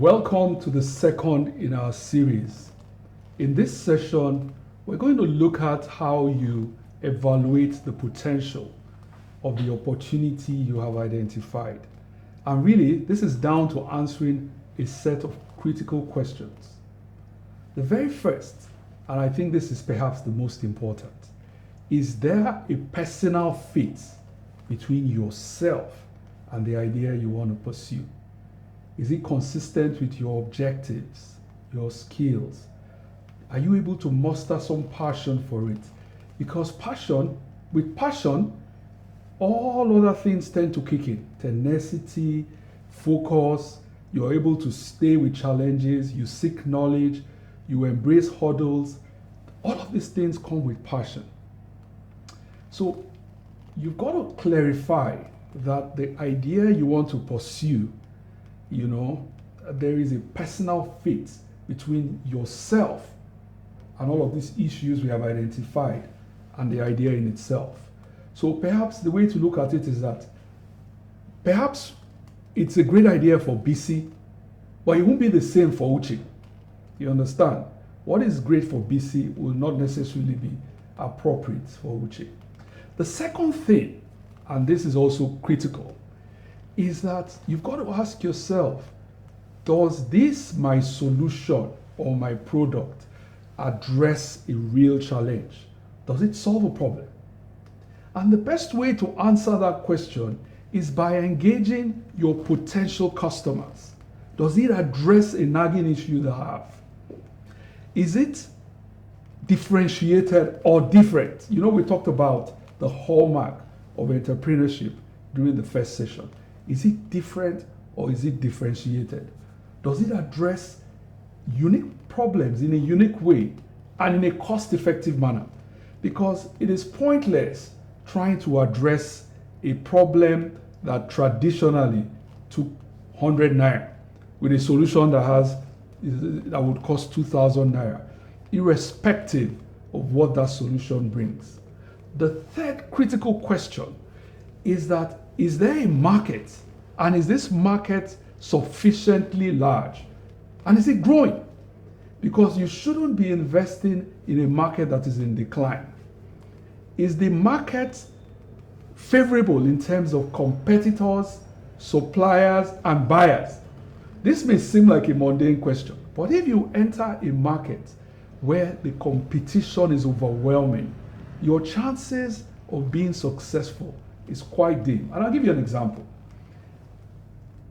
Welcome to the second in our series. In this session, we're going to look at how you evaluate the potential of the opportunity you have identified. And really, this is down to answering a set of critical questions. The very first, and I think this is perhaps the most important, is there a personal fit between yourself and the idea you want to pursue? Is it consistent with your objectives, your skills? Are you able to muster some passion for it? Because with passion, all other things tend to kick in. Tenacity, focus, you're able to stay with challenges, you seek knowledge, you embrace hurdles. All of these things come with passion. So you've got to clarify that the idea you want to pursue, there is a personal fit between yourself and all of these issues we have identified and the idea in itself. So perhaps the way to look at it is that perhaps it's a great idea for BC, but it won't be the same for Uche. You understand? What is great for BC will not necessarily be appropriate for Uche. The second thing, and this is also critical, is that you've got to ask yourself, does this, my solution or my product, address a real challenge? Does it solve a problem? And the best way to answer that question is by engaging your potential customers. Does it address a nagging issue they have? Is it differentiated or different? We talked about the hallmark of entrepreneurship during the first session. Is it different or is it differentiated? Does it address unique problems in a unique way and in a cost-effective manner? Because it is pointless trying to address a problem that traditionally took 100 naira with a solution that would cost 2,000 naira, irrespective of what that solution brings. The third critical question is that, is there a market, and is this market sufficiently large, and is it growing? Because you shouldn't be investing in a market that is in decline. Is the market favorable in terms of competitors, suppliers, and buyers? This may seem like a mundane question, but if you enter a market where the competition is overwhelming, your chances of being successful is quite dim. And I'll give you an example.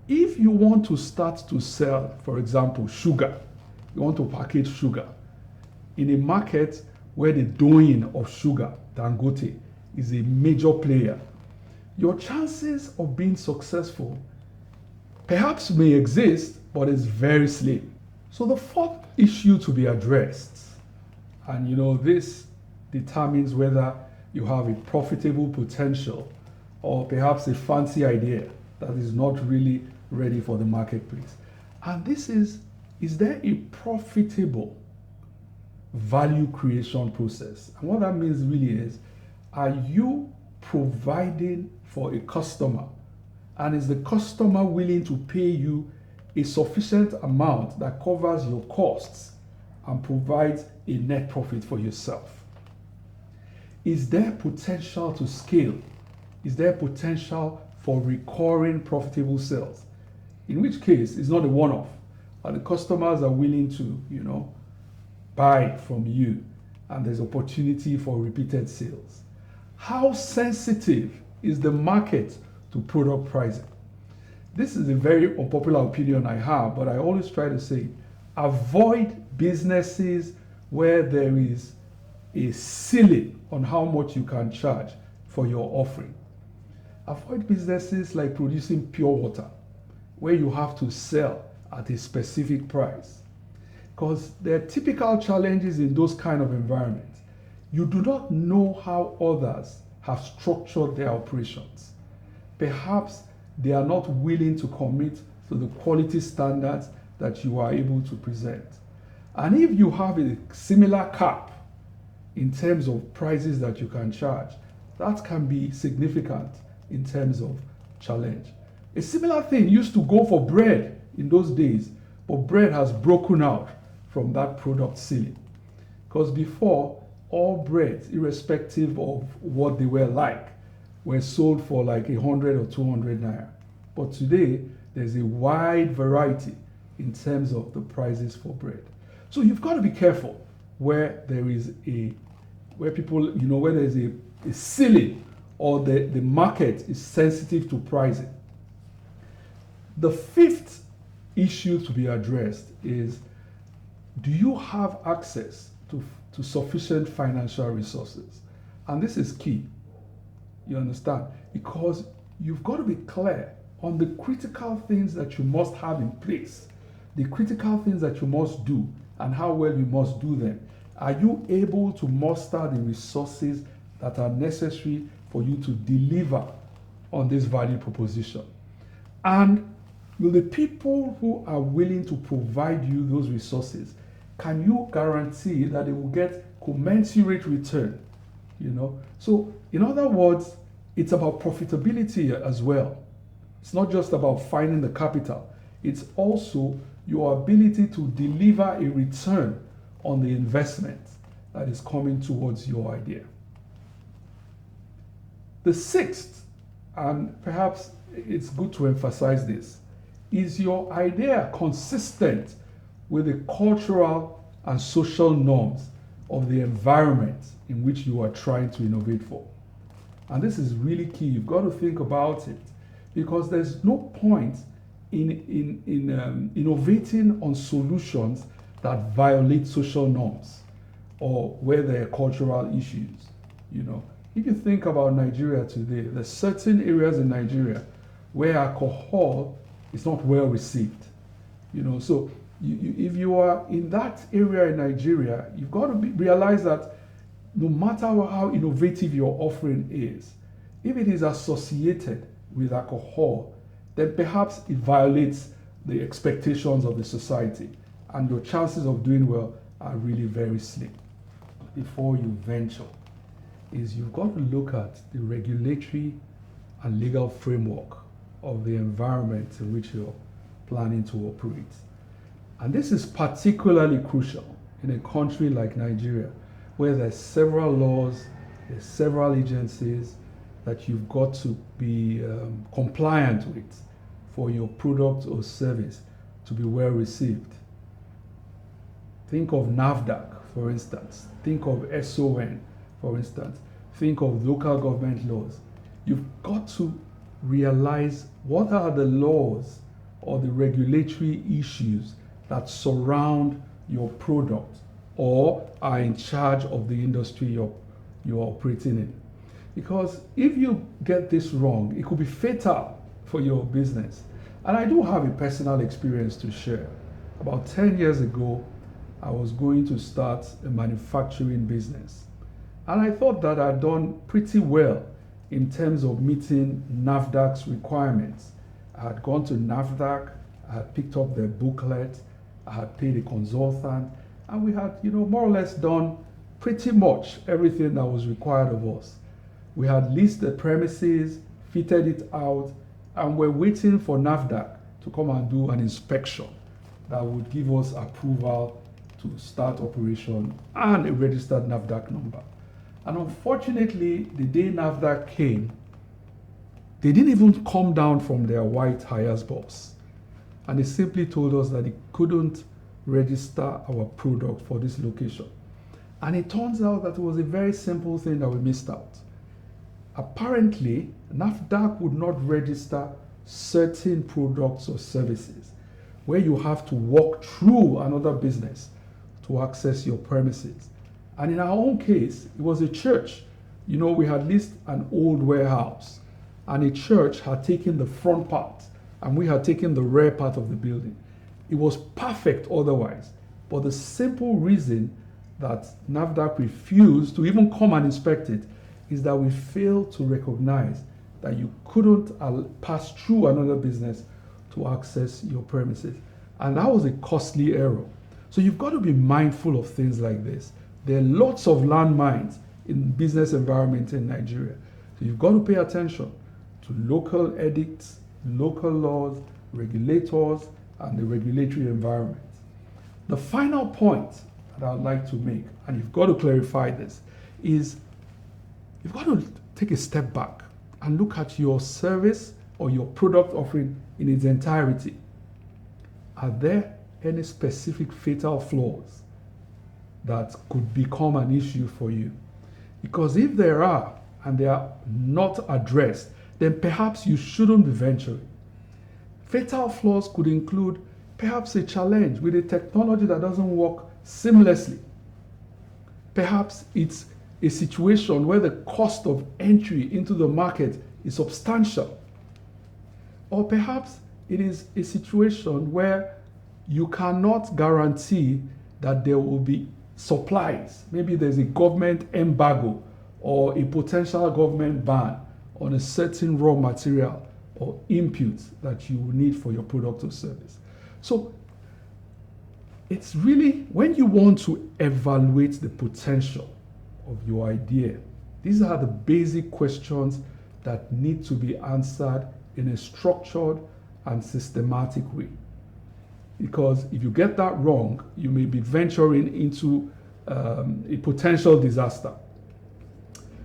If you want to start to sell, for example, sugar, you want to package sugar in a market where the doing of sugar, Dangote, is a major player, your chances of being successful perhaps may exist, but it's very slim. So the fourth issue to be addressed, and this determines whether you have a profitable potential or perhaps a fancy idea that is not really ready for the marketplace. And this is there a profitable value creation process? And what that means really is, are you providing for a customer, and is the customer willing to pay you a sufficient amount that covers your costs and provides a net profit for yourself? Is there potential to scale? Is there potential for recurring profitable sales? In which case, it's not a one-off. And the customers are willing to, buy from you, and there's opportunity for repeated sales. How sensitive is the market to product pricing? This is a very unpopular opinion I have, but I always try to say, avoid businesses where there is a ceiling on how much you can charge for your offering. Avoid businesses like producing pure water, where you have to sell at a specific price. Because there are typical challenges in those kind of environments. You do not know how others have structured their operations. Perhaps they are not willing to commit to the quality standards that you are able to present. And if you have a similar cap in terms of prices that you can charge, that can be significant in terms of challenge. A similar thing used to go for bread in those days, But bread has broken out from that product ceiling. Because before, all breads, irrespective of what they were like, were sold for like 100 or 200 naira. But today, there's a wide variety in terms of the prices for bread. So you've got to be careful where there is where people, where there's a ceiling or the market is sensitive to pricing. The fifth issue to be addressed is, do you have access to sufficient financial resources? And this is key, you understand? Because you've got to be clear on the critical things that you must have in place, the critical things that you must do, and how well you must do them. Are you able to muster the resources that are necessary for you to deliver on this value proposition? And will the people who are willing to provide you those resources, can you guarantee that they will get commensurate return? So in other words, it's about profitability as well. It's not just about finding the capital. It's also your ability to deliver a return on the investment that is coming towards your idea. The sixth, and perhaps it's good to emphasize this, is your idea consistent with the cultural and social norms of the environment in which you are trying to innovate for? And this is really key. You've got to think about it, because there's no point in innovating on solutions that violate social norms or where there are cultural issues. If you think about Nigeria today, there's certain areas in Nigeria where alcohol is not well received. So if you are in that area in Nigeria, you've got to realize that no matter how innovative your offering is, if it is associated with alcohol, then perhaps it violates the expectations of the society, and your chances of doing well are really very slim. Before you venture, you've got to look at the regulatory and legal framework of the environment in which you're planning to operate. And this is particularly crucial in a country like Nigeria, where there's several laws, there's several agencies that you've got to be compliant with for your product or service to be well received. Think of NAFDAC, for instance. Think of SON, for instance. Think of local government laws. You've got to realize what are the laws or the regulatory issues that surround your product or are in charge of the industry you're operating in. Because if you get this wrong, it could be fatal for your business. And I do have a personal experience to share. About 10 years ago, I was going to start a manufacturing business. And I thought that I'd done pretty well in terms of meeting NAFDAC's requirements. I had gone to NAFDAC, I had picked up their booklet, I had paid a consultant, and we had, more or less done pretty much everything that was required of us. We had leased the premises, fitted it out, and we're waiting for NAFDAC to come and do an inspection that would give us approval to start operation and a registered NAFDAC number. And unfortunately, the day NAFDAC came, they didn't even come down from their white Hiace bus. And they simply told us that they couldn't register our product for this location. And it turns out that it was a very simple thing that we missed out. Apparently, NAFDAC would not register certain products or services where you have to walk through another business to access your premises. And in our own case, it was a church. We had leased an old warehouse, and a church had taken the front part, and we had taken the rear part of the building. It was perfect otherwise, but the simple reason that NAFDAC refused to even come and inspect it is that we failed to recognize that you couldn't pass through another business to access your premises. And that was a costly error. So you've got to be mindful of things like this. There are lots of landmines in business environment in Nigeria. So you've got to pay attention to local edicts, local laws, regulators, and the regulatory environment. The final point that I would like to make, and you've got to clarify this, is you've got to take a step back and look at your service or your product offering in its entirety. Are there any specific fatal flaws that could become an issue for you? Because if there are, and they are not addressed, then perhaps you shouldn't be venturing. Fatal flaws could include perhaps a challenge with a technology that doesn't work seamlessly. Perhaps it's a situation where the cost of entry into the market is substantial. Or perhaps it is a situation where you cannot guarantee that there will be supplies. Maybe there's a government embargo or a potential government ban on a certain raw material or inputs that you will need for your product or service. So it's really when you want to evaluate the potential of your idea, these are the basic questions that need to be answered in a structured and systematic way. Because if you get that wrong, you may be venturing into a potential disaster.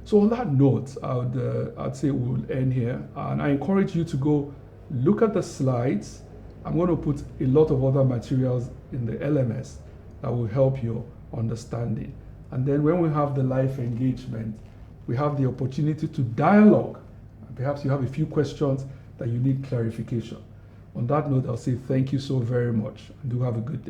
So on that note, I'd say we'll end here. And I encourage you to go look at the slides. I'm going to put a lot of other materials in the LMS that will help your understanding. And then when we have the live engagement, we have the opportunity to dialogue. Perhaps you have a few questions that you need clarification. On that note, I'll say thank you so very much and do have a good day.